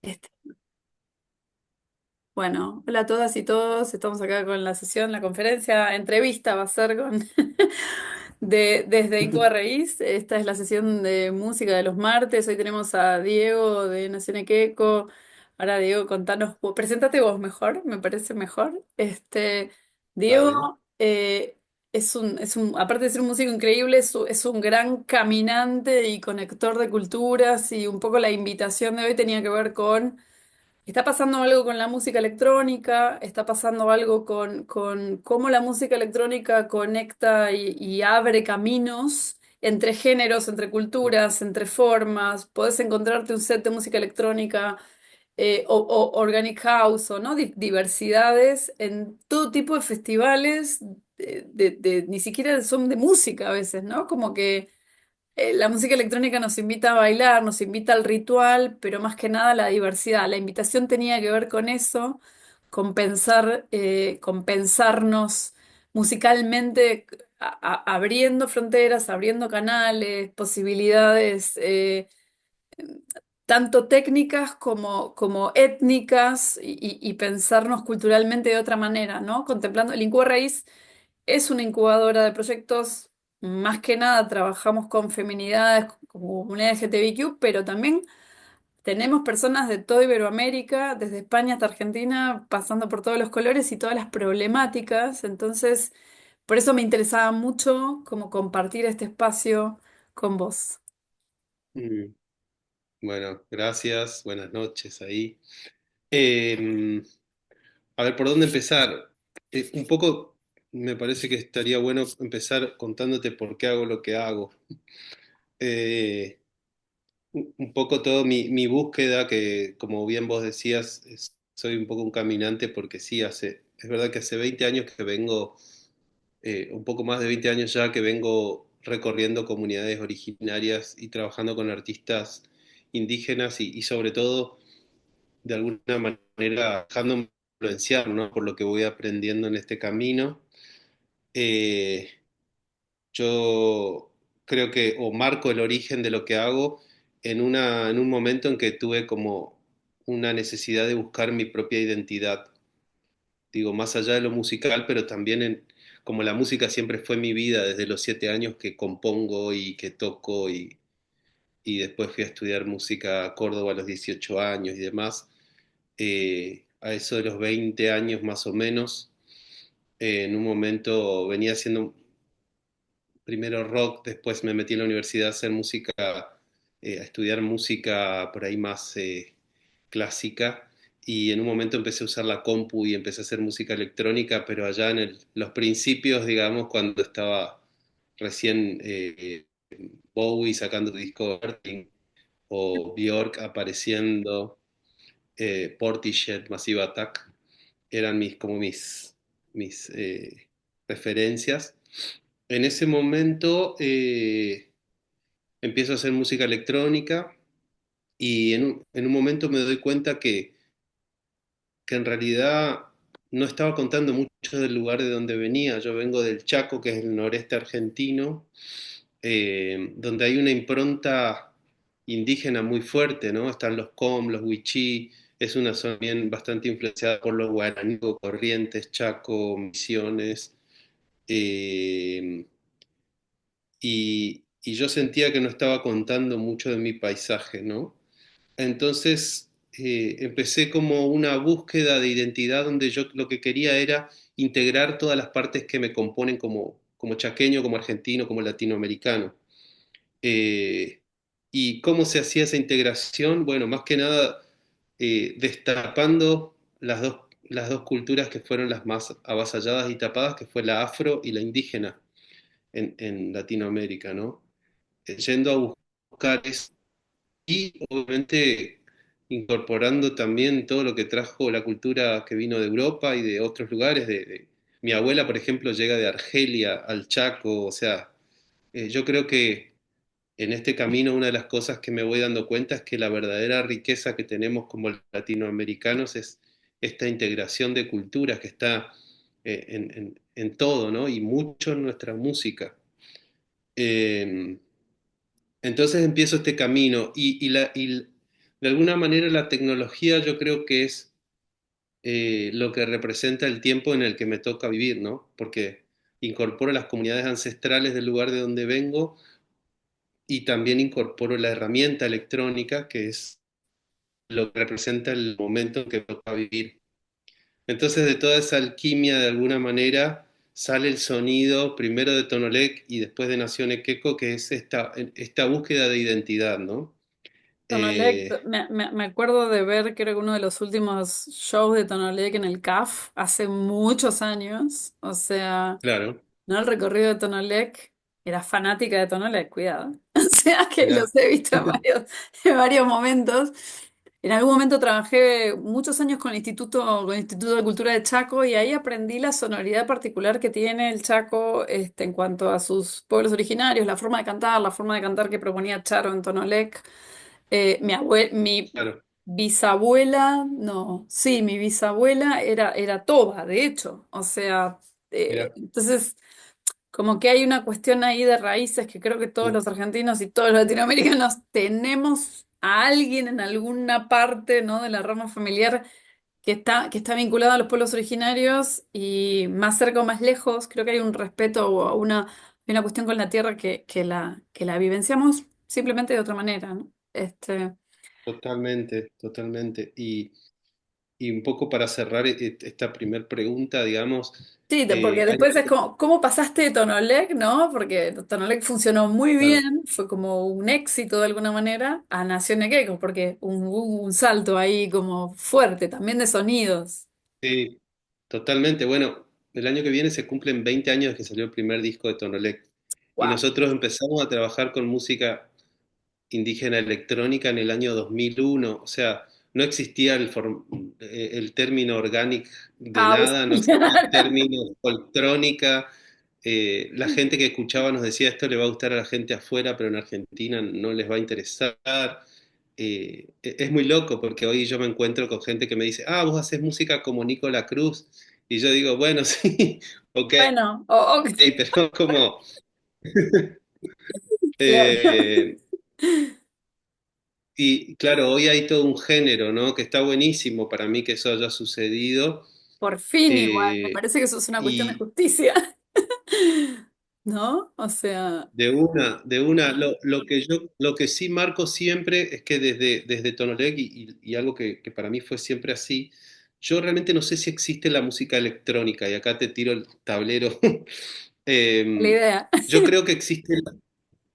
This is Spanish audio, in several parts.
Este, bueno, hola a todas y todos. Estamos acá con la sesión, la conferencia, entrevista va a ser con desde Incuba Raíz. Esta es la sesión de música de los martes. Hoy tenemos a Diego de Nación Equeco. Ahora, Diego, contanos, preséntate vos mejor, me parece mejor. Dale. Diego aparte de ser un músico increíble, es un gran caminante y conector de culturas, y un poco la invitación de hoy tenía que ver con. Está pasando algo con la música electrónica, está pasando algo con cómo la música electrónica conecta y abre caminos entre géneros, entre culturas, entre formas. Podés encontrarte un set de música electrónica o Organic House o no diversidades en todo tipo de festivales, ni siquiera son de música a veces, ¿no? Como que la música electrónica nos invita a bailar, nos invita al ritual, pero más que nada a la diversidad. La invitación tenía que ver con eso, con pensarnos musicalmente, abriendo fronteras, abriendo canales, posibilidades, tanto técnicas como étnicas, y pensarnos culturalmente de otra manera, ¿no? Contemplando el Incuba Raíz es una incubadora de proyectos. Más que nada trabajamos con feminidades, como comunidad LGTBIQ, pero también tenemos personas de toda Iberoamérica, desde España hasta Argentina, pasando por todos los colores y todas las problemáticas. Entonces, por eso me interesaba mucho como compartir este espacio con vos. Mm, Bueno, gracias. Buenas noches ahí. Eh, a ver, ¿por dónde empezar? Un poco me parece que estaría bueno empezar contándote por qué hago lo que hago. Eh, un poco todo mi búsqueda, que como bien vos decías, soy un poco un caminante porque sí, es verdad que hace 20 años que vengo, un poco más de 20 años ya que vengo recorriendo comunidades originarias y trabajando con artistas indígenas y sobre todo de alguna manera dejándome influenciar, ¿no? Por lo que voy aprendiendo en este camino. Eh, yo creo que, o marco el origen de lo que hago en un momento en que tuve como una necesidad de buscar mi propia identidad. Digo, más allá de lo musical, pero también como la música siempre fue mi vida desde los 7 años que compongo y que toco y después fui a estudiar música a Córdoba a los 18 años y demás. A eso de los 20 años más o menos, en un momento venía haciendo primero rock, después me metí en la universidad a hacer música, a estudiar música por ahí más clásica, y en un momento empecé a usar la compu y empecé a hacer música electrónica, pero allá en los principios, digamos, cuando estaba recién Bowie sacando disco o Björk apareciendo, Portishead, Massive Attack, eran mis referencias. En ese momento empiezo a hacer música electrónica y en un momento me doy cuenta que en realidad no estaba contando mucho del lugar de donde venía. Yo vengo del Chaco, que es el noreste argentino, donde hay una impronta indígena muy fuerte, ¿no? Están los Com, los Wichí, es una zona bien bastante influenciada por los guaraní, Corrientes, Chaco, Misiones, eh, y yo sentía que no estaba contando mucho de mi paisaje, ¿no? Entonces empecé como una búsqueda de identidad donde yo lo que quería era integrar todas las partes que me componen como chaqueño, como argentino, como latinoamericano. Eh, ¿Y cómo se hacía esa integración? Bueno, más que nada destapando las dos culturas que fueron las más avasalladas y tapadas, que fue la afro y la indígena en Latinoamérica, ¿no? Yendo a buscar eso y obviamente incorporando también todo lo que trajo la cultura que vino de Europa y de otros lugares. Mi abuela, por ejemplo, llega de Argelia al Chaco, o sea, yo creo que en este camino una de las cosas que me voy dando cuenta es que la verdadera riqueza que tenemos como latinoamericanos es esta integración de culturas que está en todo, ¿no? Y mucho en nuestra música. Eh, entonces empiezo este camino y de alguna manera la tecnología yo creo que es lo que representa el tiempo en el que me toca vivir, ¿no? Porque incorporo las comunidades ancestrales del lugar de donde vengo y también incorporo la herramienta electrónica, que es lo que representa el momento en que me toca vivir. Entonces de toda esa alquimia, de alguna manera, sale el sonido primero de Tonolec y después de Nación Equeco, que es esta búsqueda de identidad, ¿no? Tonolec, Eh, me acuerdo de ver, creo que uno de los últimos shows de Tonolec en el CAF hace muchos años. O sea, claro, no el recorrido de Tonolec, era fanática de Tonolec, cuidado. O sea que mirá, los he visto en varios momentos. En algún momento trabajé muchos años con el Instituto de Cultura de Chaco y ahí aprendí la sonoridad particular que tiene el Chaco en cuanto a sus pueblos originarios, la forma de cantar que proponía Charo en Tonolec. Mi claro, bisabuela, no, sí, mi bisabuela era toba, de hecho. O sea, mirá, entonces, como que hay una cuestión ahí de raíces que creo que todos sí, los argentinos y todos los latinoamericanos tenemos a alguien en alguna parte, ¿no? de la rama familiar que está vinculada a los pueblos originarios y más cerca o más lejos, creo que hay un respeto o una cuestión con la tierra que la vivenciamos simplemente de otra manera, ¿no? totalmente, totalmente. Y un poco para cerrar esta primer pregunta, digamos, Sí, porque hay después es como, ¿cómo pasaste de Tonolec, no? Porque Tonolec funcionó muy claro, bien, fue como un éxito de alguna manera, a Nación Nequeco, porque hubo un salto ahí como fuerte, también de sonidos. sí, totalmente. Bueno, el año que viene se cumplen 20 años de que salió el primer disco de Tonolec. Y Wow. nosotros empezamos a trabajar con música indígena electrónica en el año 2001. O sea, no existía el término organic de nada, no existía el Claro. término folktrónica. La gente que escuchaba nos decía esto le va a gustar a la gente afuera, pero en Argentina no les va a interesar. Es muy loco porque hoy yo me encuentro con gente que me dice, ah, vos haces música como Nicola Cruz. Y yo digo, bueno, sí, ok, Bueno, pero como... claro. eh, y claro, hoy hay todo un género, ¿no? Que está buenísimo para mí que eso haya sucedido. Por fin igual, me eh, parece que eso es una cuestión de y justicia, ¿no? O sea, de una, lo que sí marco siempre es que desde Tonolec y algo que para mí fue siempre así, yo realmente no sé si existe la música electrónica, y acá te tiro el tablero. la Eh, idea. yo creo que existe,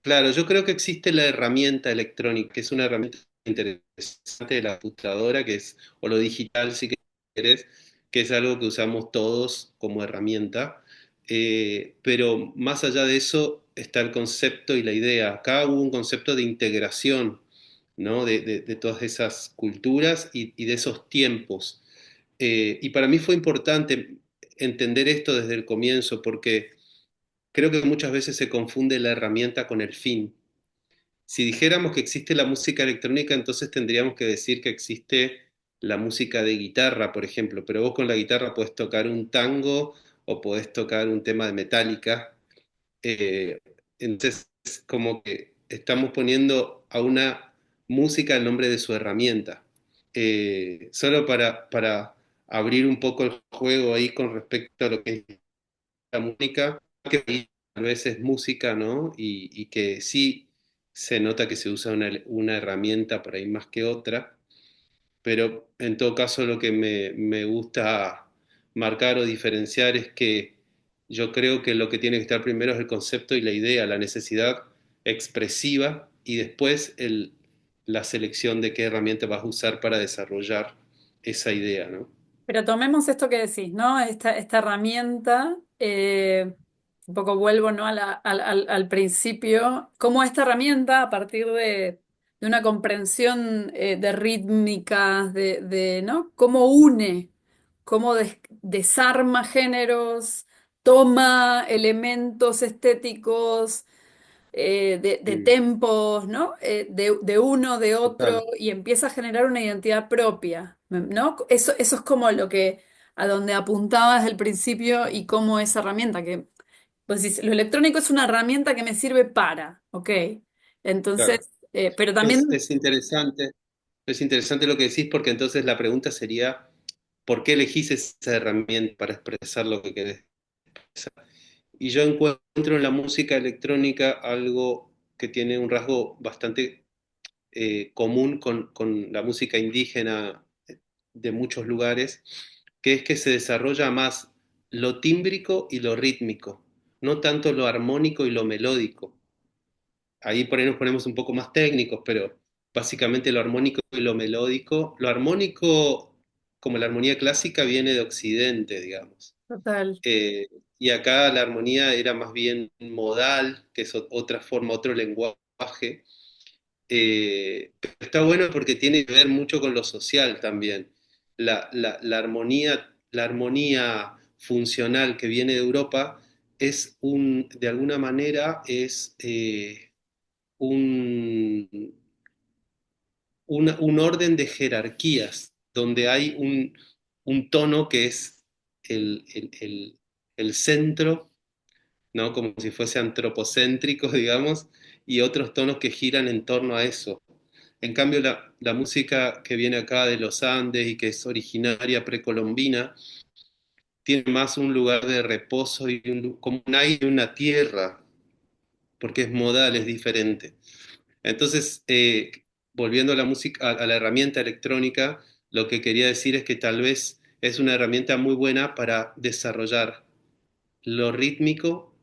claro, yo creo que existe la herramienta electrónica, que es una herramienta interesante de la computadora, que es, o lo digital si querés, que es algo que usamos todos como herramienta. Pero más allá de eso está el concepto y la idea. Acá hubo un concepto de integración, ¿no? De todas esas culturas y de esos tiempos. Y para mí fue importante entender esto desde el comienzo, porque creo que muchas veces se confunde la herramienta con el fin. Si dijéramos que existe la música electrónica, entonces tendríamos que decir que existe la música de guitarra, por ejemplo, pero vos con la guitarra podés tocar un tango o podés tocar un tema de Metallica. Eh, entonces, como que estamos poniendo a una música el nombre de su herramienta. Solo para abrir un poco el juego ahí con respecto a lo que es la música, que tal vez es música, ¿no? Y que sí se nota que se usa una herramienta por ahí más que otra, pero en todo caso lo que me gusta marcar o diferenciar es que yo creo que lo que tiene que estar primero es el concepto y la idea, la necesidad expresiva y después la selección de qué herramienta vas a usar para desarrollar esa idea, ¿no? Pero tomemos esto que decís, ¿no? Esta herramienta, un poco vuelvo, ¿no? al principio, cómo esta herramienta, a partir de una comprensión de rítmicas, ¿no? Cómo une, cómo desarma géneros, toma elementos estéticos de Mm, tempos, ¿no? De uno, de otro, total. y empieza a generar una identidad propia, ¿no? Eso es como a donde apuntaba desde el principio y cómo esa herramienta que, pues decís, lo electrónico es una herramienta que me sirve para, ¿ok? Claro. Entonces, pero Es, también es interesante. Es interesante lo que decís porque entonces la pregunta sería, ¿por qué elegís esa herramienta para expresar lo que querés expresar? Y yo encuentro en la música electrónica algo que tiene un rasgo bastante común con la música indígena de muchos lugares, que es que se desarrolla más lo tímbrico y lo rítmico, no tanto lo armónico y lo melódico. Ahí por ahí nos ponemos un poco más técnicos, pero básicamente lo armónico y lo melódico. Lo armónico, como la armonía clásica, viene de Occidente, digamos. Total, Eh, y acá la armonía era más bien modal, que es otra forma, otro lenguaje. Pero está bueno porque tiene que ver mucho con lo social también. La armonía funcional que viene de Europa de alguna manera, es un, un orden de jerarquías, donde hay un tono que es el, el, el, el centro, ¿no? Como si fuese antropocéntrico, digamos, y otros tonos que giran en torno a eso. En cambio, la música que viene acá de los Andes y que es originaria precolombina, tiene más un lugar de reposo y como un aire, una tierra, porque es modal, es diferente. Entonces, volviendo a la música, a la herramienta electrónica, lo que quería decir es que tal vez es una herramienta muy buena para desarrollar lo rítmico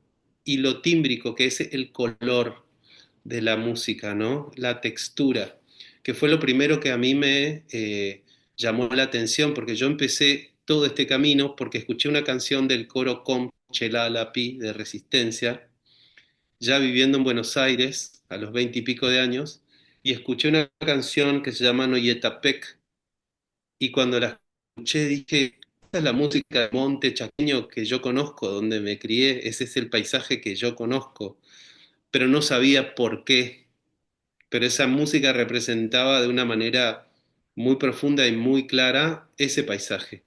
y lo tímbrico, que es el color de la música, ¿no? La textura, que fue lo primero que a mí me llamó la atención, porque yo empecé todo este camino porque escuché una canción del coro Com Pi de Resistencia, ya viviendo en Buenos Aires a los 20 y pico de años, y escuché una canción que se llama Noyetapec, y cuando la escuché dije, esta es la música del monte chaqueño que yo conozco, donde me crié, ese es el paisaje que yo conozco, pero no sabía por qué, pero esa música representaba de una manera muy profunda y muy clara ese paisaje.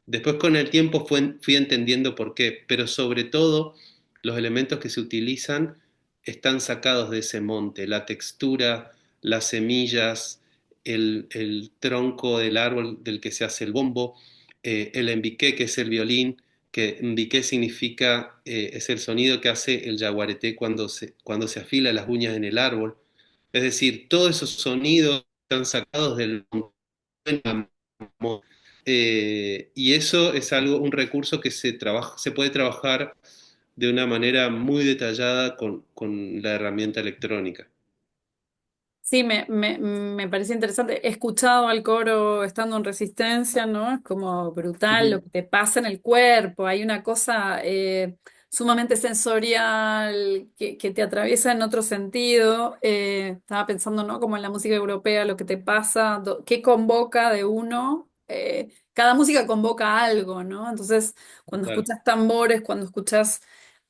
Después con el tiempo fui entendiendo por qué, pero sobre todo los elementos que se utilizan están sacados de ese monte, la textura, las semillas, el tronco del árbol del que se hace el bombo, el embiqué, que es el violín, que embiqué significa, es el sonido que hace el yaguareté cuando se afila las uñas en el árbol. Es decir, todos esos sonidos están sacados del monte, y eso es algo, un recurso que se puede trabajar de una manera muy detallada con la herramienta electrónica. sí, me parece interesante. He escuchado al coro estando en Resistencia, ¿no? Es como brutal lo Ujú. que te pasa en el cuerpo. Hay una cosa sumamente sensorial que te atraviesa en otro sentido. Estaba pensando, ¿no? Como en la música europea, lo que te pasa, qué convoca de uno. Cada música convoca algo, ¿no? Entonces, cuando Total, escuchas tambores, cuando escuchas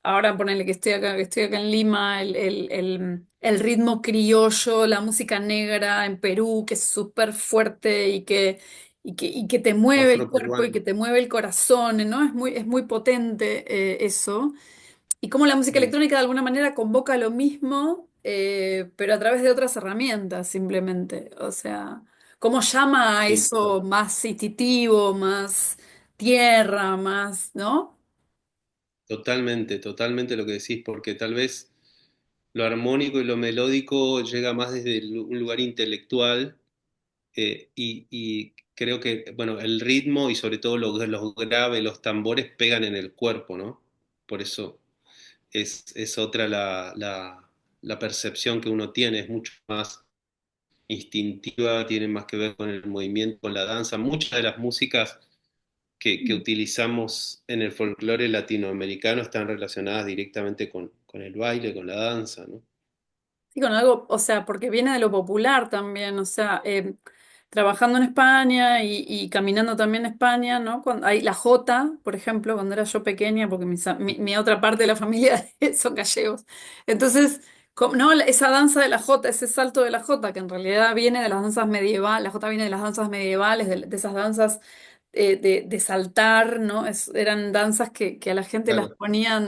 ahora ponele que estoy acá en Lima, el ritmo criollo, la música negra en Perú, que es súper fuerte y que te mueve el cuerpo y afroperuano. que te mueve el corazón, ¿no? Es muy potente eso. Y cómo la música Mm, electrónica de alguna manera convoca lo mismo, pero a través de otras herramientas simplemente. O sea, cómo llama a sí, eso más instintivo, más tierra, más, ¿no? totalmente, totalmente lo que decís, porque tal vez lo armónico y lo melódico llega más desde un lugar intelectual, y creo que, bueno, el ritmo y sobre todo los graves, los tambores pegan en el cuerpo, ¿no? Por eso es otra la percepción que uno tiene, es mucho más instintiva, tiene más que ver con el movimiento, con la danza. Muchas de las músicas que utilizamos en el folclore latinoamericano están relacionadas directamente con el baile, con la danza, ¿no? Sí, con algo, o sea, porque viene de lo popular también, o sea, trabajando en España y caminando también en España, ¿no? Cuando, hay la jota, por ejemplo, cuando era yo pequeña, porque mi otra parte de la familia son gallegos. Entonces, ¿no? Esa danza de la jota, ese salto de la jota, que en realidad viene de las danzas medievales, la jota viene de las danzas medievales, de esas danzas de saltar, ¿no? Eran danzas que a la gente Claro,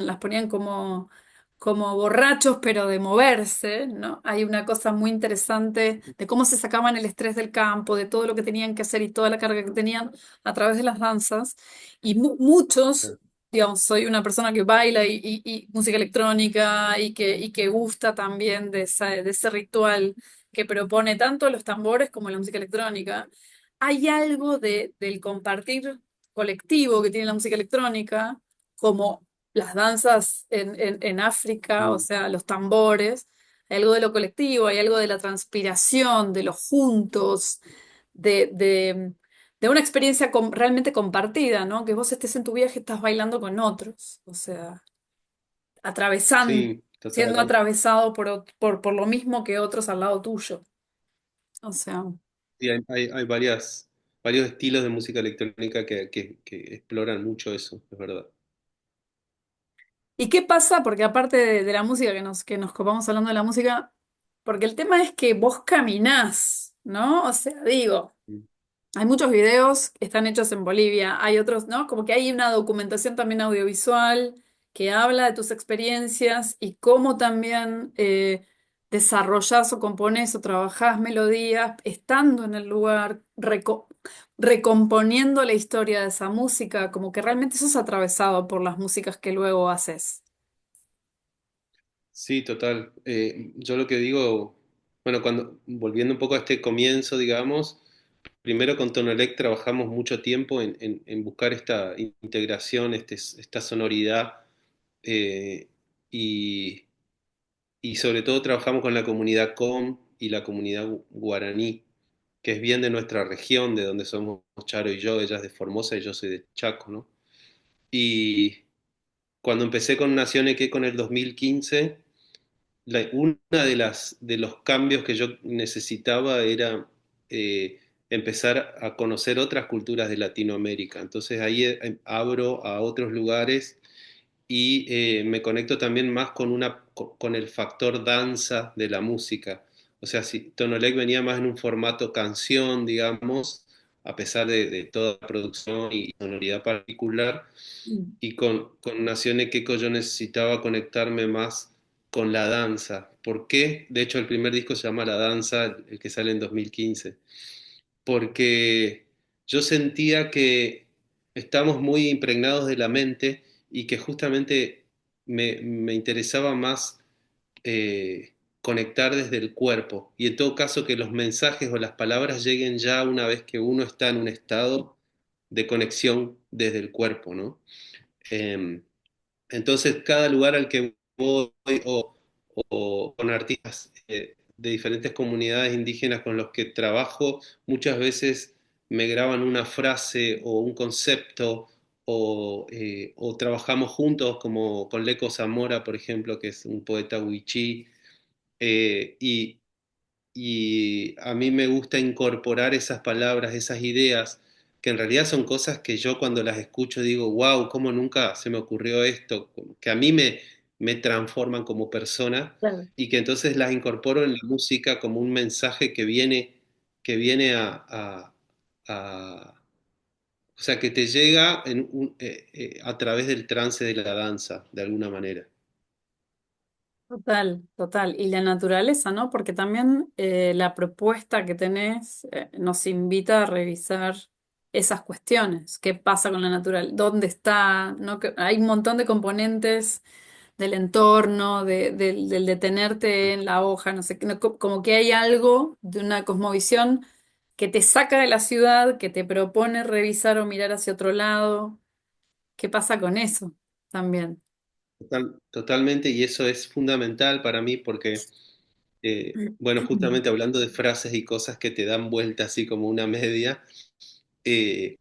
las ponían como como borrachos, pero de moverse, ¿no? Hay una cosa muy interesante de cómo se sacaban el estrés del campo, de todo lo que tenían que hacer y toda la carga que tenían a través de las danzas. Y muchos, digamos, soy una persona que baila y música electrónica y que gusta también de ese ritual que propone tanto los tambores como la música electrónica. Hay algo del compartir colectivo que tiene la música electrónica, como las danzas en África, o Mm. sea, los tambores, hay algo de lo colectivo, hay algo de la transpiración, de los juntos, de, de, de una experiencia realmente compartida, ¿no? Que vos estés en tu viaje, estás bailando con otros, o sea, atravesando, Sí, siendo total. atravesado por lo mismo que otros al lado tuyo. O sea, Sí, hay varios estilos de música electrónica que exploran mucho eso, es verdad. ¿y qué pasa? Porque aparte de la música, que nos copamos hablando de la música, porque el tema es que vos caminás, ¿no? O sea, digo. Mm. Hay muchos videos que están hechos en Bolivia, hay otros, ¿no? Como que hay una documentación también audiovisual que habla de tus experiencias y cómo también desarrollás o componés o trabajás melodías estando en el lugar, recomponiendo la historia de esa música, como que realmente sos atravesado por las músicas que luego haces. Sí, total. Yo lo que digo, bueno, volviendo un poco a este comienzo, digamos, primero con Tonolec trabajamos mucho tiempo en buscar esta integración, esta sonoridad, eh, y, y sobre todo trabajamos con la comunidad Com y la comunidad guaraní, que es bien de nuestra región, de donde somos Charo y yo, ella es de Formosa y yo soy de Chaco, ¿no? Y cuando empecé con Nación Eque con el 2015, una de los cambios que yo necesitaba era empezar a conocer otras culturas de Latinoamérica. Entonces ahí abro a otros lugares y me conecto también más con el factor danza de la música. O sea, si Tonolec venía más en un formato canción, digamos, a pesar de toda la producción y sonoridad particular, Mm. y con Nación Queco yo necesitaba conectarme más con la danza. ¿Por qué? De hecho, el primer disco se llama La Danza, el que sale en 2015, porque yo sentía que estamos muy impregnados de la mente y que justamente me interesaba más conectar desde el cuerpo y en todo caso que los mensajes o las palabras lleguen ya una vez que uno está en un estado de conexión desde el cuerpo, ¿no? Eh, entonces, cada lugar al que voy o con artistas de diferentes comunidades indígenas con los que trabajo, muchas veces me graban una frase o un concepto o trabajamos juntos, como con Leco Zamora, por ejemplo, que es un poeta wichí, eh, y, y a mí me gusta incorporar esas palabras, esas ideas, que en realidad son cosas que yo cuando las escucho digo, wow, ¿cómo nunca se me ocurrió esto? Que a mí me transforman como persona Claro. y que entonces las incorporo en la música como un mensaje que viene a- o sea, que te llega a través del trance de la danza, de alguna manera. Total, total. Y la naturaleza, ¿no? Porque también la propuesta que tenés nos invita a revisar esas cuestiones. ¿Qué pasa con la naturaleza? ¿Dónde está? ¿No? Que hay un montón de componentes del entorno, del detenerte en la hoja, no sé, como que hay algo de una cosmovisión que te saca de la ciudad, que te propone revisar o mirar hacia otro lado. ¿Qué pasa con eso también? Totalmente, y eso es fundamental para mí porque bueno, justamente hablando de frases y cosas que te dan vuelta así como una media,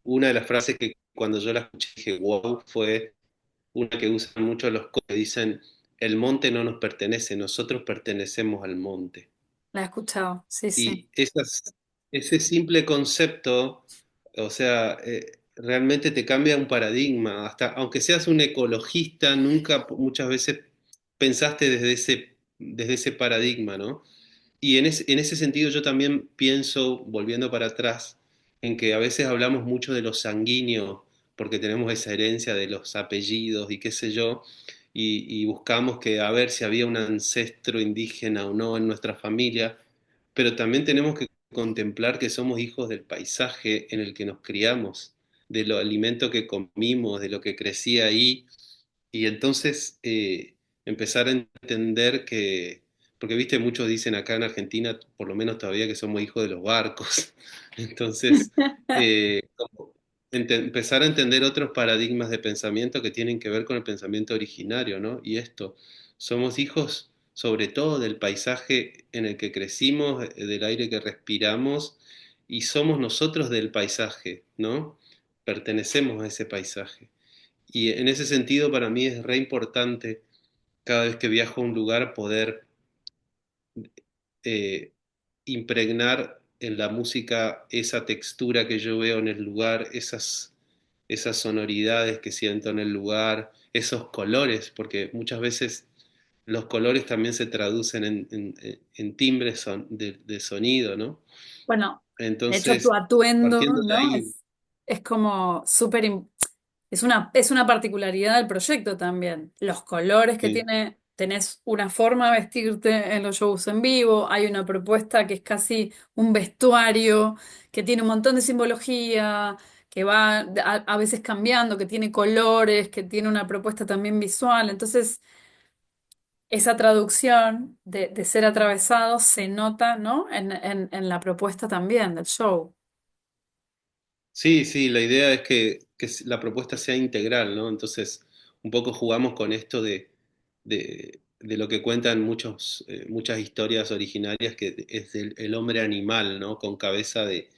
una de las frases que cuando yo la escuché dije, wow, fue una que usan mucho los que dicen, el monte no nos pertenece, nosotros pertenecemos al monte. La he escuchado, sí, sí. Y ese simple concepto, o sea, realmente te cambia un paradigma. Hasta, aunque seas un ecologista, nunca muchas veces pensaste desde ese paradigma, ¿no? Y en ese sentido yo también pienso, volviendo para atrás, en que a veces hablamos mucho de lo sanguíneo, porque tenemos esa herencia de los apellidos y qué sé yo, y buscamos que a ver si había un ancestro indígena o no en nuestra familia, pero también tenemos que contemplar que somos hijos del paisaje en el que nos criamos, de los alimentos que comimos, de lo que crecía ahí, y entonces empezar a entender que, porque viste, muchos dicen acá en Argentina, por lo menos todavía, que somos hijos de los barcos. Entonces, como empezar a entender otros paradigmas de pensamiento que tienen que ver con el pensamiento originario, ¿no? Y esto, somos hijos sobre todo del paisaje en el que crecimos, del aire que respiramos, y somos nosotros del paisaje, ¿no? Pertenecemos a ese paisaje. Y en ese sentido para mí es re importante cada vez que viajo a un lugar poder eh, impregnar en la música esa textura que yo veo en el lugar, esas sonoridades que siento en el lugar, esos colores, porque muchas veces los colores también se traducen en timbres de sonido, ¿no? Bueno, de hecho tu Entonces, atuendo, partiendo de ¿no? ahí, Es como súper, es una particularidad del proyecto también. Los colores que sí, tiene, tenés una forma de vestirte en los shows en vivo, hay una propuesta que es casi un vestuario, que tiene un montón de simbología, que va a veces cambiando, que tiene colores, que tiene una propuesta también visual. Entonces, esa traducción de ser atravesado se nota, ¿no? En la propuesta también del show. sí, sí, la idea es que la propuesta sea integral, ¿no? Entonces, un poco jugamos con esto de lo que cuentan muchas historias originarias, que es el hombre animal, ¿no? Con cabeza de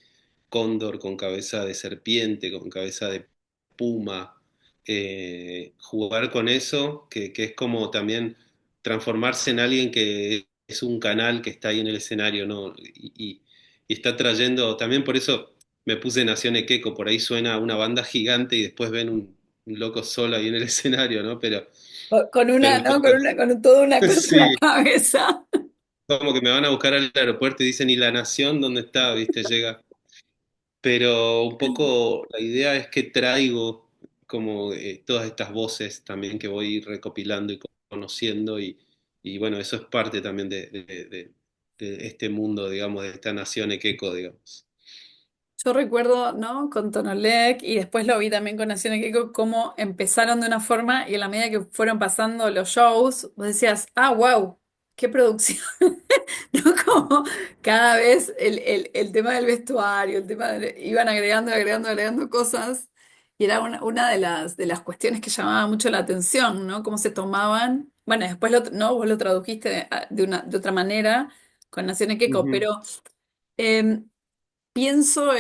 cóndor, con cabeza de serpiente, con cabeza de puma. Jugar con eso, que es como también transformarse en alguien que es un canal que está ahí en el escenario, ¿no? Y está trayendo, también por eso me puse Nación Equeco, por ahí suena una banda gigante y después ven un loco solo ahí en el escenario, ¿no? Con Pero una, un ¿no? poco, Con toda una cosa en la sí, cabeza. como que me van a buscar al aeropuerto y dicen, ¿y la Nación dónde está? ¿Viste? Llega. Pero un poco la idea es que traigo como todas estas voces también que voy recopilando y conociendo y bueno, eso es parte también de este mundo, digamos, de esta nación equeco, digamos. Yo recuerdo, ¿no? Con Tonolec y después lo vi también con Nación Equeco, cómo empezaron de una forma y en la medida que fueron pasando los shows, vos decías, ah, wow, qué producción. ¿No? Como cada vez el tema del vestuario, iban agregando, agregando, agregando cosas y era una de las cuestiones que llamaba mucho la atención, ¿no? Cómo se tomaban. Bueno, después ¿no? Vos lo tradujiste de otra manera con Nación Equeco, Ujú. pero... em, pienso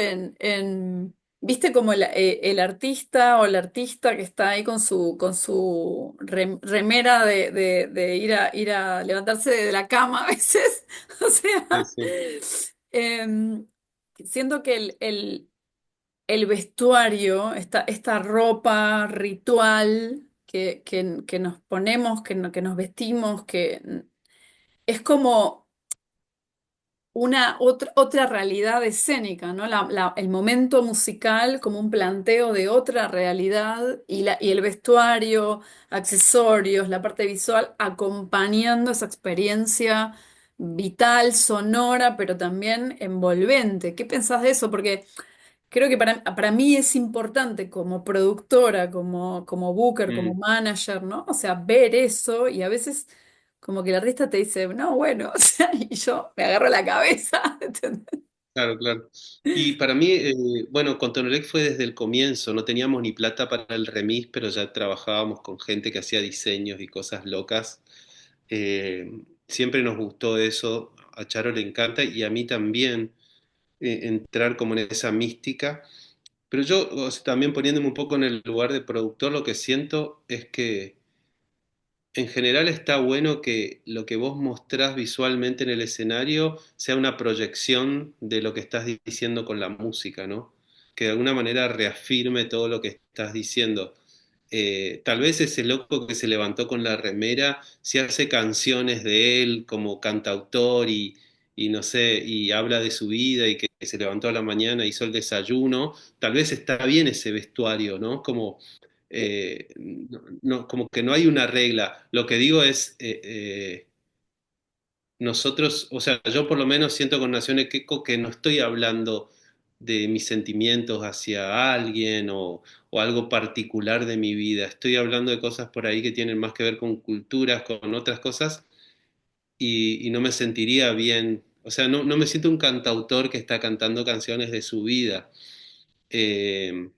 viste como el artista o la artista que está ahí con su remera de ir a levantarse de la cama a veces. O Sí, sea, sí, em, siento que el vestuario, esta ropa ritual que nos ponemos, que nos vestimos, que es como otra realidad escénica, ¿no? El momento musical como un planteo de otra realidad y el vestuario, accesorios, la parte visual acompañando esa experiencia vital, sonora, pero también envolvente. ¿Qué pensás de eso? Porque creo que para mí es importante como productora, como booker, como mm, manager, ¿no? O sea, ver eso y a veces como que el artista te dice, no, bueno, o sea, y yo me agarro la cabeza, ¿entendés? claro, claro. Y para mí, bueno, con Tonolec fue desde el comienzo, no teníamos ni plata para el remis, pero ya trabajábamos con gente que hacía diseños y cosas locas. Siempre nos gustó eso, a Charo le encanta y a mí también entrar como en esa mística. Pero yo, o sea, también poniéndome un poco en el lugar de productor, lo que siento es que en general está bueno que lo que vos mostrás visualmente en el escenario sea una proyección de lo que estás diciendo con la música, ¿no? Que de alguna manera reafirme todo lo que estás diciendo. Tal vez ese loco que se levantó con la remera, si hace canciones de él como cantautor y no sé, y habla de su vida y que se levantó a la mañana, hizo el desayuno, tal vez está bien ese vestuario, ¿no? Como como que no hay una regla. Lo que digo es, nosotros, o sea, yo por lo menos siento con Nación Queco que no estoy hablando de mis sentimientos hacia alguien o algo particular de mi vida. Estoy hablando de cosas por ahí que tienen más que ver con culturas, con otras cosas, y no me sentiría bien. O sea, no me siento un cantautor que está cantando canciones de su vida. Eh,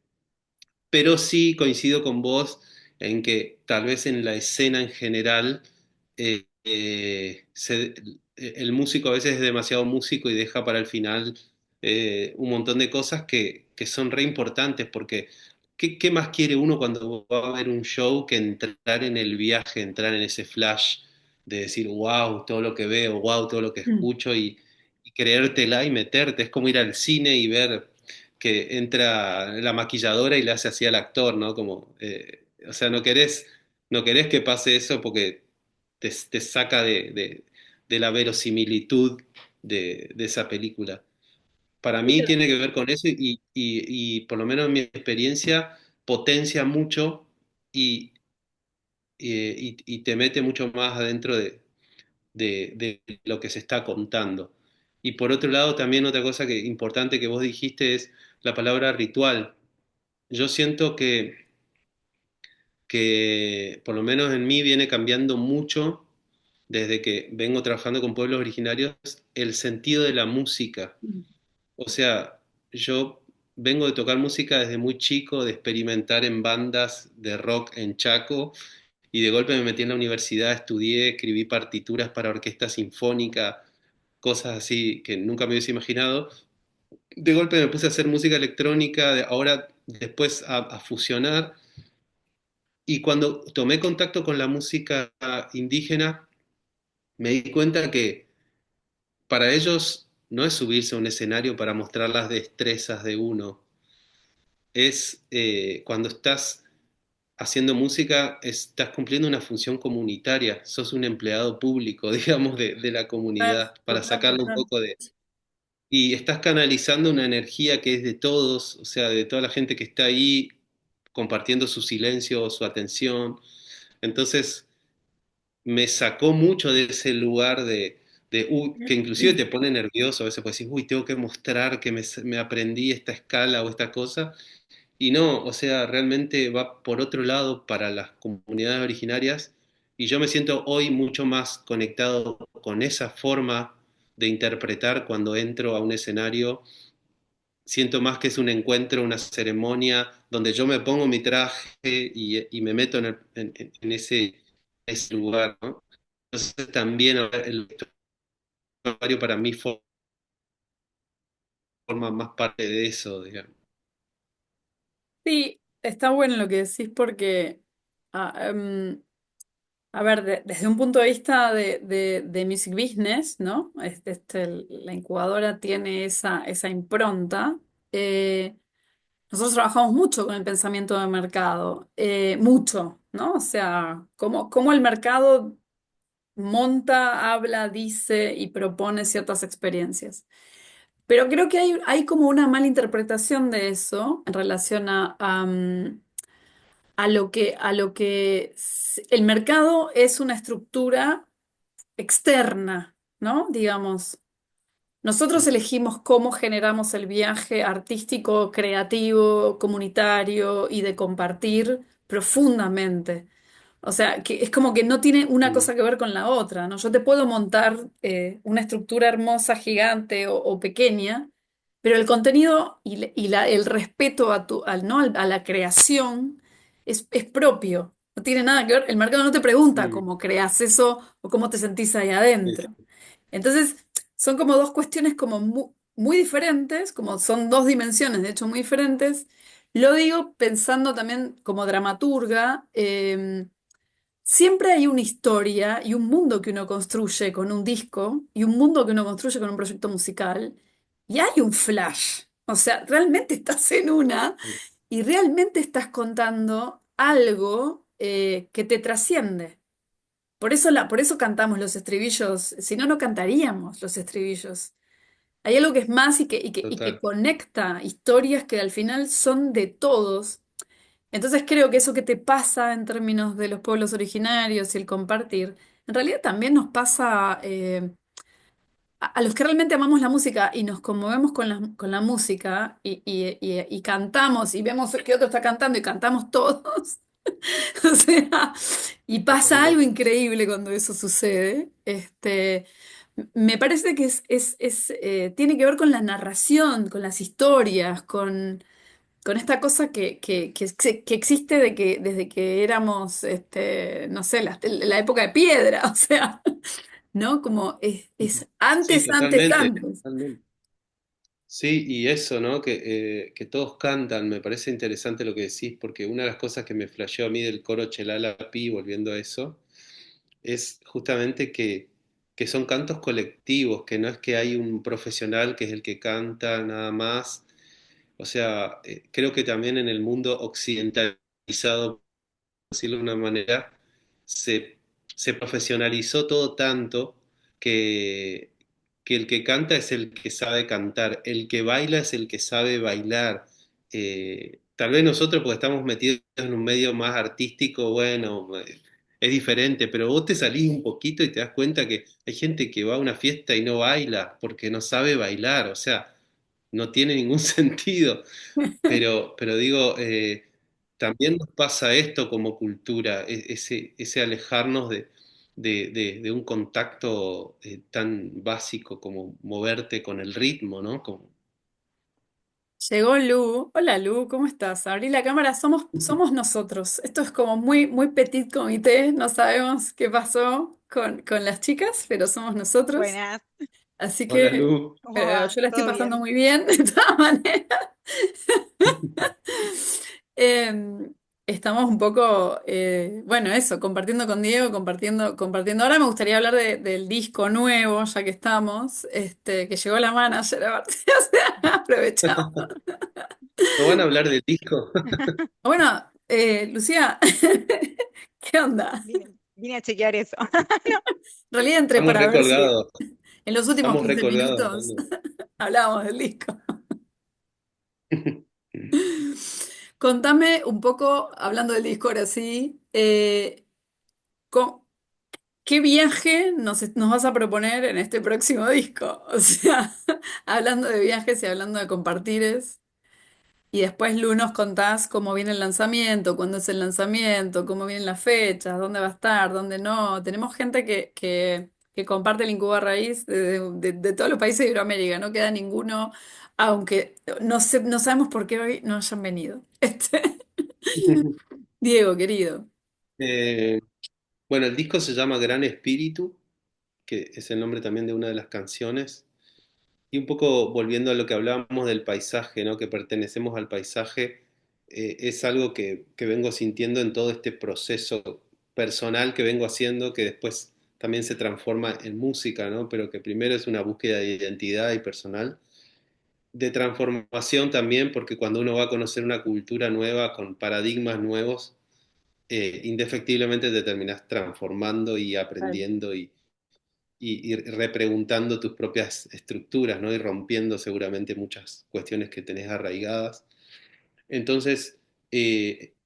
pero sí coincido con vos en que tal vez en la escena en general el músico a veces es demasiado músico y deja para el final un montón de cosas que son re importantes porque ¿qué más quiere uno cuando va a ver un show que entrar en el viaje, entrar en ese flash de decir, wow, todo lo que veo, wow, todo lo que Mm. escucho y creértela y meterte? Es como ir al cine y ver que entra la maquilladora y le hace así al actor, ¿no? Como, o sea, no querés que pase eso porque te saca de la verosimilitud de esa película. Para mí tiene que ver con eso y por lo menos en mi experiencia potencia mucho y, y te mete mucho más adentro de lo que se está contando. Y por otro lado, también otra cosa importante que vos dijiste es la palabra ritual. Yo siento que por lo menos en mí viene cambiando mucho desde que vengo trabajando con pueblos originarios el sentido de la música. O sea, yo vengo de tocar música desde muy chico, de experimentar en bandas de rock en Chaco, y de golpe me metí en la universidad, estudié, escribí partituras para orquesta sinfónica, cosas así que nunca me hubiese imaginado. De golpe me puse a hacer música electrónica, ahora después a fusionar. Y cuando tomé contacto con la música indígena, me di cuenta que para ellos no es subirse a un escenario para mostrar las destrezas de uno, es cuando estás haciendo música, estás cumpliendo una función comunitaria, sos un empleado público, digamos, de la Total, comunidad, para total, sacarle un total. poco de... Y estás canalizando una energía que es de todos, o sea, de toda la gente que está ahí compartiendo su silencio o su atención. Entonces, me sacó mucho de ese lugar que inclusive te pone nervioso, a veces puedes decir, uy, tengo que mostrar que me aprendí esta escala o esta cosa, y no, o sea, realmente va por otro lado para las comunidades originarias, y yo me siento hoy mucho más conectado con esa forma de interpretar cuando entro a un escenario. Siento más que es un encuentro, una ceremonia, donde yo me pongo mi traje y me meto en ese lugar, ¿no? Entonces también el vestuario para mí forma más parte de eso, digamos. Sí, está bueno lo que decís porque, ah, a ver, desde un punto de vista de music business, ¿no? La incubadora tiene esa impronta. Nosotros trabajamos mucho con el pensamiento de mercado, mucho, ¿no? O sea, cómo el mercado monta, habla, dice y propone ciertas experiencias. Pero creo que hay como una mala interpretación de eso en relación el mercado es una estructura externa, ¿no? Digamos, nosotros elegimos cómo generamos el viaje artístico, creativo, comunitario y de compartir profundamente. O sea, que es como que no tiene una Mm, cosa que ver con la otra, ¿no? Yo te puedo montar una estructura hermosa, gigante o pequeña, pero el contenido el respeto ¿no? a la creación es propio. No tiene nada que ver. El mercado no te pregunta mm, cómo creas eso o cómo te sentís ahí sí, adentro. Entonces, son como dos cuestiones como muy diferentes, como son dos dimensiones, de hecho, muy diferentes. Lo digo pensando también como dramaturga. Siempre hay una historia y un mundo que uno construye con un disco y un mundo que uno construye con un proyecto musical y hay un flash. O sea, realmente estás en una sí, y realmente estás contando algo que te trasciende. Por eso cantamos los estribillos, si no, no cantaríamos los estribillos. Hay algo que es más y que total. conecta historias que al final son de todos Entonces creo que eso que te pasa en términos de los pueblos originarios y el compartir, en realidad también nos pasa a los que realmente amamos la música y nos conmovemos con la música y cantamos y vemos que otro está cantando y cantamos todos. O sea, y pasa algo Totalmente. increíble cuando eso sucede. Me parece que tiene que ver con la narración, con las historias, con esta cosa que existe desde que éramos, no sé, la época de piedra, o sea, ¿no? Como es Sí, antes, antes, totalmente, antes. totalmente. Sí, y eso, ¿no? Que todos cantan, me parece interesante lo que decís, porque una de las cosas que me flasheó a mí del coro Chelala Pi, volviendo a eso, es justamente que son cantos colectivos, que no es que hay un profesional que es el que canta nada más. O sea, creo que también en el mundo occidentalizado, por decirlo de una manera, se, se profesionalizó todo tanto que, que el que canta es el que sabe cantar, el que baila es el que sabe bailar. Tal vez nosotros, porque estamos metidos en un medio más artístico, bueno, es diferente, pero vos te salís un poquito y te das cuenta que hay gente que va a una fiesta y no baila porque no sabe bailar, o sea, no tiene ningún sentido. Pero digo, también nos pasa esto como cultura, ese alejarnos de un contacto tan básico como moverte con el ritmo, ¿no? Como... Llegó Lu. Hola Lu, ¿cómo estás? Abrí la cámara, somos nosotros. Esto es como muy, muy petit comité, no sabemos qué pasó con las chicas, pero somos nosotros. Buenas, Así Hola que Lu. ¿cómo va? yo la estoy ¿Todo pasando bien? muy bien, de todas maneras. Em, Estamos un poco, bueno, eso, compartiendo con Diego, compartiendo. Ahora me gustaría hablar del disco nuevo, ya que estamos, que llegó la manager, aparte, o sea, aprovechamos. ¿No van a hablar del disco? Bueno, Lucía, ¿qué onda? Vine a chequear eso. No, En realidad entré Estamos para ver si recolgados, en los últimos estamos 15 recolgados minutos hablando. hablábamos del disco. Contame un poco, hablando del disco ahora sí, co- ¿qué viaje nos vas a proponer en este próximo disco? O sea, hablando de viajes y hablando de compartires. Y después, Lu, nos contás cómo viene el lanzamiento, cuándo es el lanzamiento, cómo vienen las fechas, dónde va a estar, dónde no. Tenemos gente que comparte el Incuba Raíz de todos los países de Iberoamérica, no queda ninguno, aunque no sabemos por qué hoy no hayan venido. Diego, querido. Eh, bueno, el disco se llama Gran Espíritu, que es el nombre también de una de las canciones. Y un poco volviendo a lo que hablábamos del paisaje, ¿no? Que pertenecemos al paisaje, es algo que vengo sintiendo en todo este proceso personal que vengo haciendo, que después también se transforma en música, ¿no? Pero que primero es una búsqueda de identidad y personal, de transformación también, porque cuando uno va a conocer una cultura nueva con paradigmas nuevos, indefectiblemente te terminás transformando y aprendiendo y repreguntando tus propias estructuras, ¿no? Y rompiendo seguramente muchas cuestiones que tenés arraigadas. Entonces,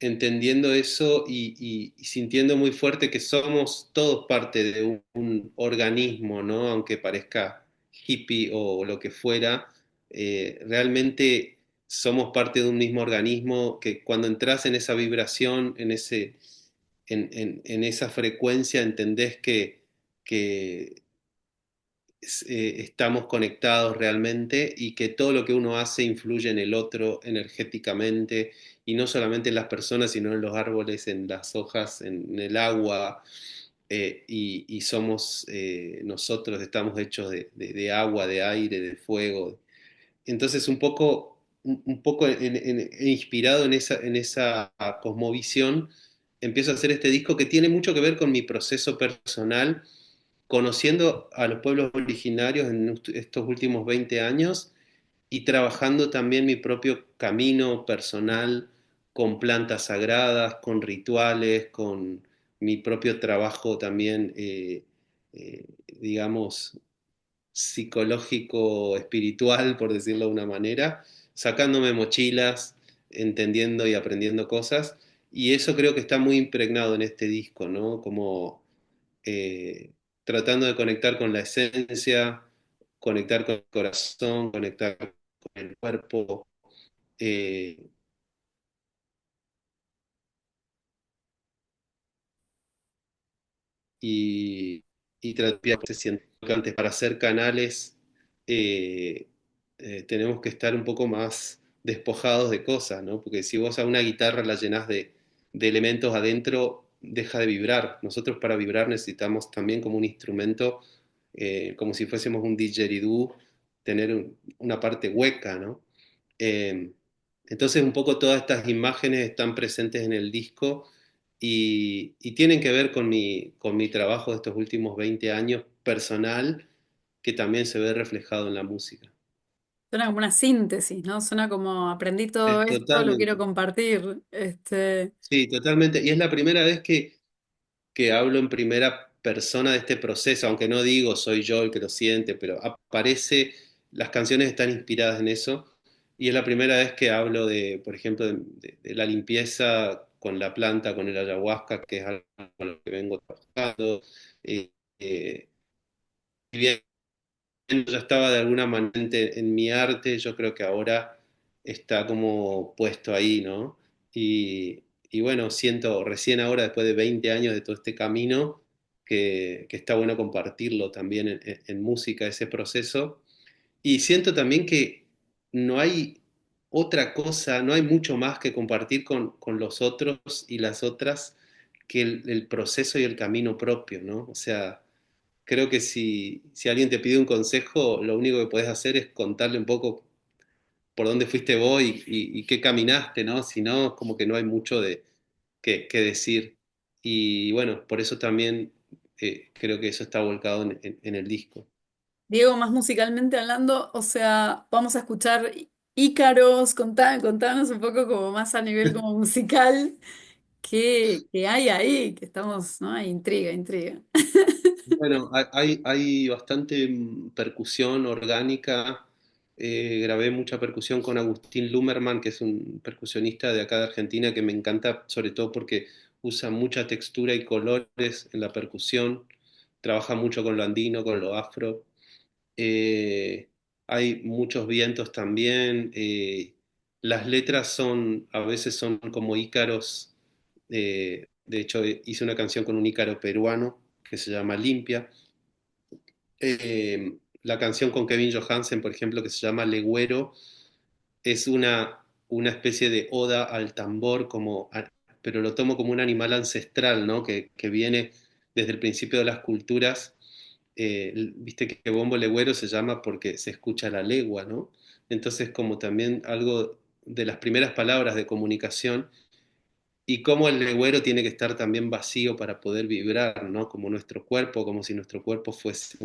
entendiendo eso y sintiendo muy fuerte que somos todos parte de un organismo, ¿no? Aunque parezca hippie o lo que fuera, realmente somos parte de un mismo organismo que cuando entras en esa vibración, en esa frecuencia, entendés que estamos conectados realmente y que todo lo que uno hace influye en el otro energéticamente y no solamente en las personas, sino en los árboles, en las hojas, en el agua. Y somos nosotros, estamos hechos de agua, de aire, de fuego. Entonces, un poco inspirado en esa cosmovisión, empiezo a hacer este disco que tiene mucho que ver con mi proceso personal conociendo a los pueblos originarios en estos últimos 20 años y trabajando también mi propio camino personal con plantas sagradas, con rituales, con mi propio trabajo también, digamos, psicológico, espiritual, por decirlo de una manera, sacándome mochilas, entendiendo y aprendiendo cosas. Y eso creo que está muy impregnado en este disco, ¿no? Como eh, tratando de conectar con la esencia, conectar con el corazón, conectar con el cuerpo. eh, y, y terapia que se siente que antes para hacer canales eh, tenemos que estar un poco más despojados de cosas, ¿no? Porque si vos a una guitarra la llenás de elementos adentro, deja de vibrar. Nosotros para vibrar necesitamos también como un instrumento, como si fuésemos un didgeridoo, tener una parte hueca, ¿no? Eh, entonces un poco todas estas imágenes están presentes en el disco y tienen que ver con mi trabajo de estos últimos 20 años personal, que también se ve reflejado en la música. Suena como una síntesis, ¿no? Suena como aprendí todo Es esto, lo quiero totalmente, compartir. sí, totalmente. Y es la primera vez que hablo en primera persona de este proceso, aunque no digo soy yo el que lo siente, pero aparece, las canciones están inspiradas en eso. Y es la primera vez que hablo de, por ejemplo, de la limpieza con la planta, con el ayahuasca, que es algo con lo que vengo trabajando. Eh, eh, si bien ya estaba de alguna manera en mi arte, yo creo que ahora está como puesto ahí, ¿no? Y bueno, siento recién ahora, después de 20 años de todo este camino, que está bueno compartirlo también en música, ese proceso. Y siento también que no hay otra cosa, no hay mucho más que compartir con los otros y las otras que el proceso y el camino propio, ¿no? O sea, creo que si alguien te pide un consejo, lo único que puedes hacer es contarle un poco por dónde fuiste vos y qué caminaste, ¿no? Si no, como que no hay mucho que decir. Y bueno, por eso también creo que eso está volcado en el disco. Diego, más musicalmente hablando, o sea, vamos a escuchar Ícaros, contanos un poco como más a nivel como musical, qué hay ahí, que estamos, ¿no? Hay intriga, intriga. Bueno, hay bastante percusión orgánica. Grabé mucha percusión con Agustín Lumerman, que es un percusionista de acá de Argentina que me encanta, sobre todo porque usa mucha textura y colores en la percusión. Trabaja mucho con lo andino, con lo afro. Eh, Hay muchos vientos también. Las letras son, a veces son como ícaros. De hecho, hice una canción con un ícaro peruano que se llama Limpia. La canción con Kevin Johansen, por ejemplo, que se llama Legüero, es una especie de oda al tambor, pero lo tomo como un animal ancestral, ¿no? Que viene desde el principio de las culturas. Viste que bombo legüero se llama porque se escucha la legua, ¿no? Entonces, como también algo de las primeras palabras de comunicación y cómo el legüero tiene que estar también vacío para poder vibrar, ¿no? Como nuestro cuerpo, como si nuestro cuerpo fuese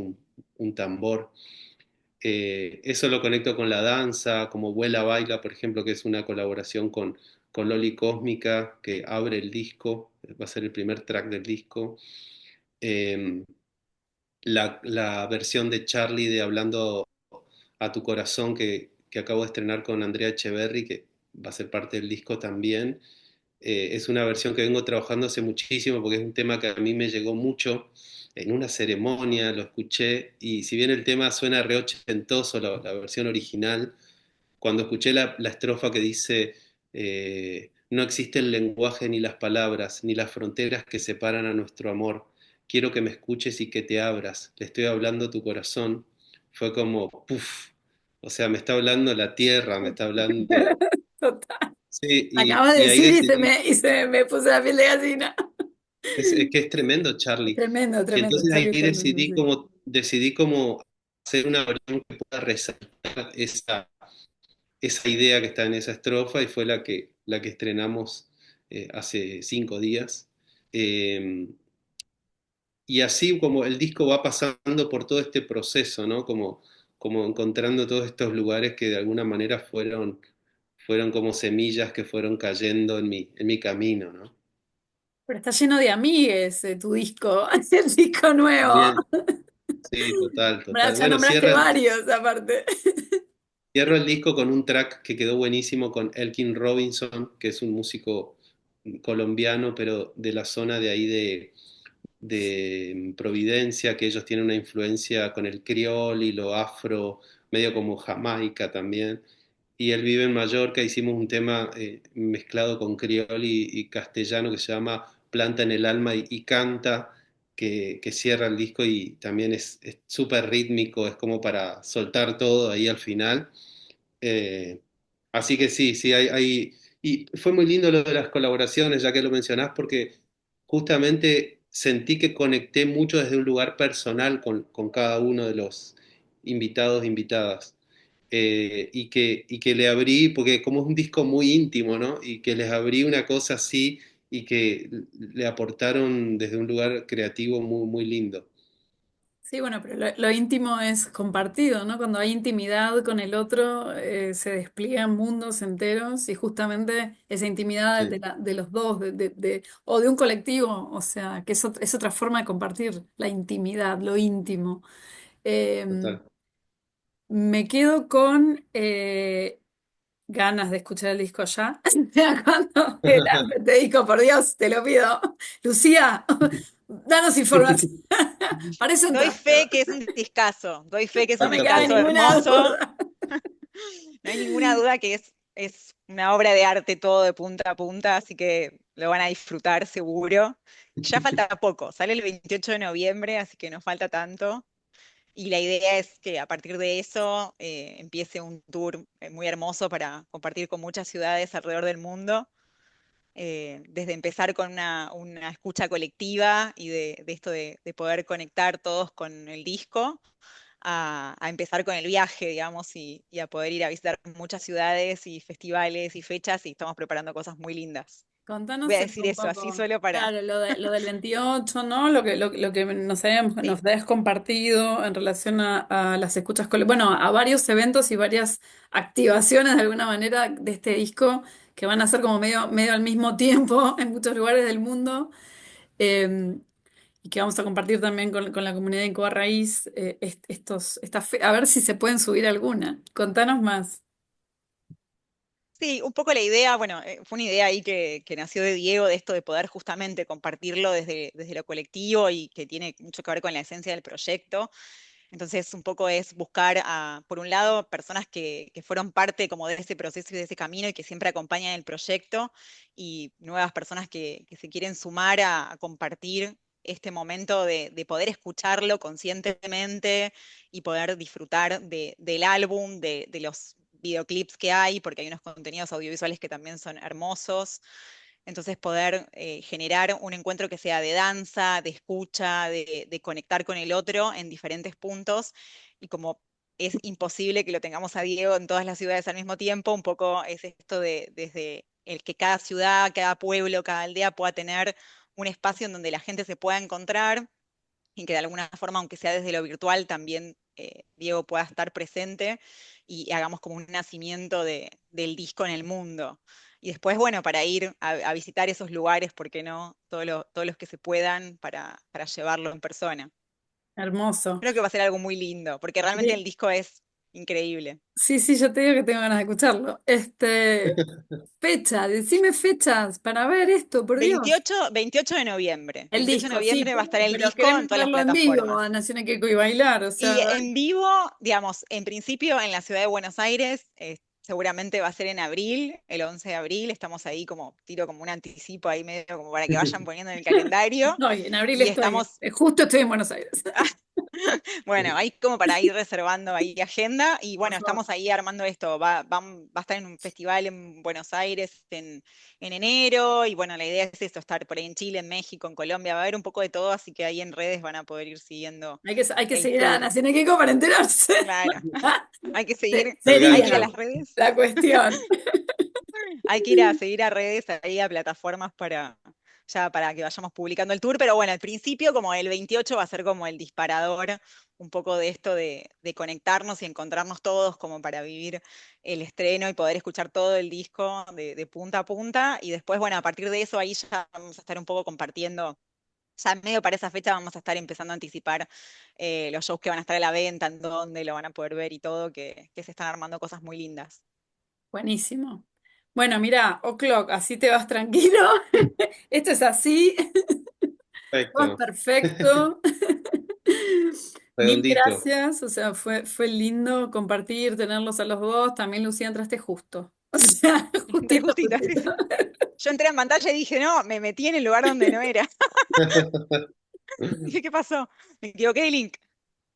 un tambor. Eso lo conecto con la danza, como Vuela Baila, por ejemplo, que es una colaboración con Loli Cósmica, que abre el disco, va a ser el primer track del disco. Eh, la versión de Charlie de Hablando a tu corazón que acabo de estrenar con Andrea Echeverry, que va a ser parte del disco también. Es una versión que vengo trabajando hace muchísimo porque es un tema que a mí me llegó mucho en una ceremonia, lo escuché y si bien el tema suena re ochentoso, la versión original, cuando escuché la estrofa que dice, no existe el lenguaje ni las palabras, ni las fronteras que separan a nuestro amor, quiero que me escuches y que te abras, le estoy hablando a tu corazón, fue como, puff, o sea, me está hablando la tierra, me está hablando... Total. Sí, Acabas de y ahí decir decidí, y se me puso la piel de gallina. es que es tremendo, Es Charlie. tremendo, Y tremendo, entonces ahí Charlie, es tremendo, sí. decidí como hacer una versión que pueda resaltar esa idea que está en esa estrofa y fue la que estrenamos hace 5 días. Eh, y así como el disco va pasando por todo este proceso, ¿no? Como encontrando todos estos lugares que de alguna manera fueron como semillas que fueron cayendo en mi camino, ¿no? Pero está lleno de amigues, tu disco, el disco nuevo. También, sí, total, Mirá, total. ya Bueno, nombraste cierra, varios, aparte. Cierro el disco con un track que quedó buenísimo con Elkin Robinson, que es un músico colombiano, pero de la zona de ahí de Providencia, que ellos tienen una influencia con el criol y lo afro, medio como Jamaica también. Y él vive en Mallorca, hicimos un tema mezclado con criol y castellano que se llama Planta en el alma y canta, que cierra el disco y también es súper rítmico, es como para soltar todo ahí al final. Eh, Así que sí, sí, y fue muy lindo lo de las colaboraciones, ya que lo mencionás, porque justamente sentí que conecté mucho desde un lugar personal con cada uno de los invitados e invitadas. Y que le abrí, porque como es un disco muy íntimo, ¿no? Y que les abrí una cosa así y que le aportaron desde un lugar creativo muy, muy lindo. Sí, bueno, pero lo íntimo es compartido, ¿no? Cuando hay intimidad con el otro, se despliegan mundos enteros y justamente esa intimidad Sí, de los dos, o de un colectivo, o sea, que es otra forma de compartir la intimidad, lo íntimo. Eh, total. Me quedo con ganas de escuchar el disco ya. O sea, cuando te digo, por Dios, te lo pido. Lucía, danos información. Para eso Doy entraste. fe que es un discazo, doy fe que es No un me cabe discazo ninguna hermoso, duda. no hay ninguna duda que es una obra de arte todo de punta a punta, así que lo van a disfrutar seguro. Ya falta poco, sale el 28 de noviembre, así que no falta tanto. Y la idea es que a partir de eso empiece un tour muy hermoso para compartir con muchas ciudades alrededor del mundo. Desde empezar con una escucha colectiva y de esto de poder conectar todos con el disco, a empezar con el viaje, digamos, y a poder ir a visitar muchas ciudades y festivales y fechas, y estamos preparando cosas muy lindas. Voy Contanos a decir un eso, así poco, solo para... claro, lo del 28, ¿no? Lo que Sí. nos habías compartido en relación a las escuchas, bueno, a varios eventos y varias activaciones de alguna manera de este disco que van a ser como medio al mismo tiempo en muchos lugares del mundo, eh, y que vamos a compartir también con la comunidad de Incoa Raíz, a ver si se pueden subir alguna. Contanos más. Sí, un poco la idea, bueno, fue una idea ahí que nació de Diego, de esto de poder justamente compartirlo desde lo colectivo y que tiene mucho que ver con la esencia del proyecto. Entonces, un poco es buscar, por un lado, personas que fueron parte como de ese proceso y de ese camino y que siempre acompañan el proyecto, y nuevas personas que se quieren sumar a compartir este momento de poder escucharlo conscientemente y poder disfrutar del álbum, de los videoclips que hay, porque hay unos contenidos audiovisuales que también son hermosos. Entonces poder generar un encuentro que sea de danza, de escucha, de conectar con el otro en diferentes puntos. Y como es imposible que lo tengamos a Diego en todas las ciudades al mismo tiempo, un poco es esto de desde el que cada ciudad, cada pueblo, cada aldea pueda tener un espacio en donde la gente se pueda encontrar y que de alguna forma, aunque sea desde lo virtual, también Diego pueda estar presente y hagamos como un nacimiento del disco en el mundo. Y después, bueno, para ir a visitar esos lugares, ¿por qué no? Todos los que se puedan para llevarlo en persona. Hermoso. Creo que va a ser algo muy lindo, porque realmente el Sí. disco es increíble. Sí, sí, yo te digo que tengo ganas de escucharlo. Fecha, decime fechas para ver esto, por Dios. 28 de noviembre. El 28 de disco, sí, noviembre va a estar el pero disco queremos en todas las verlo en vivo, a plataformas. Nación Queco y bailar, o sea, Y en vivo, digamos, en principio en la ciudad de Buenos Aires, seguramente va a ser en abril, el 11 de abril, estamos ahí como, tiro como un anticipo ahí medio como para que vayan poniendo en el calendario. estoy, en abril Y estoy, estamos, justo estoy en Buenos Aires. bueno, ahí como para ir reservando ahí agenda. Y Por bueno, favor. estamos ahí armando esto. Va a estar en un festival en Buenos Aires en enero. Y bueno, la idea es esto, estar por ahí en Chile, en México, en Colombia. Va a haber un poco de todo, así que ahí en redes van a poder ir siguiendo Hay que el seguir a tour. Nación Queco para enterarse. Claro. Hay que hay que ir a Sería las redes. la cuestión. Hay que ir a seguir a redes, ahí a plataformas para que vayamos publicando el tour. Pero bueno, al principio, como el 28 va a ser como el disparador un poco de esto de conectarnos y encontrarnos todos como para vivir el estreno y poder escuchar todo el disco de punta a punta. Y después, bueno, a partir de eso ahí ya vamos a estar un poco compartiendo Ya medio para esa fecha vamos a estar empezando a anticipar los shows que van a estar a la venta, en dónde lo van a poder ver y todo, que se están armando cosas muy lindas. Buenísimo. Bueno, mira, O'Clock, así te vas tranquilo. Esto es así. Vas Perfecto, perfecto. Mil redondito. gracias. O sea, fue lindo compartir, tenerlos a los dos. También, Lucía, entraste justo. O sea, Entre justito, justitas, sí, justito. sí. Yo entré en pantalla y dije, no, me metí en el lugar donde no era. Dije, ¿qué pasó? Me equivoqué de link.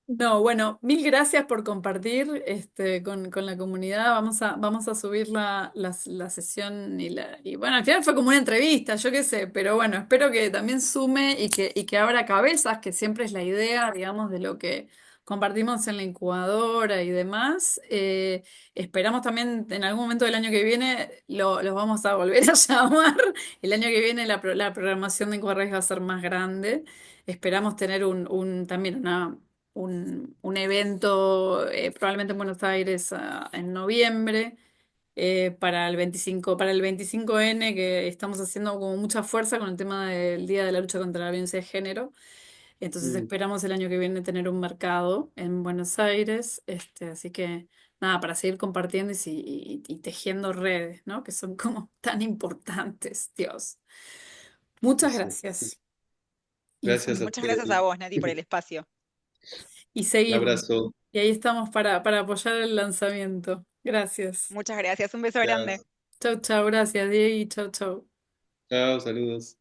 No, bueno, mil gracias por compartir con la comunidad. Vamos a subir la sesión y bueno, al final fue como una entrevista, yo qué sé, pero bueno, espero que también sume y que abra cabezas, que siempre es la idea, digamos, de lo que compartimos en la incubadora y demás. Esperamos también en algún momento del año que viene, los vamos a volver a llamar. El año que viene la programación de Incubarraíz va a ser más grande. Esperamos tener también un evento probablemente en Buenos Aires en noviembre para el 25N que estamos haciendo como mucha fuerza con el tema del Día de la Lucha contra la Violencia de Género. Entonces Mm, esperamos el año que viene tener un mercado en Buenos Aires. Así que nada, para seguir compartiendo y tejiendo redes, ¿no? Que son como tan importantes, Dios. sí, Muchas sí. gracias. Y Gracias a bueno, Muchas ustedes. gracias a vos, Nati, por el espacio. y Un seguimos. abrazo. Y ahí estamos para apoyar el lanzamiento. Gracias. Muchas gracias. Un beso grande. Gracias. Chau, chau, gracias, Diego. Chau, chau. Chao, saludos.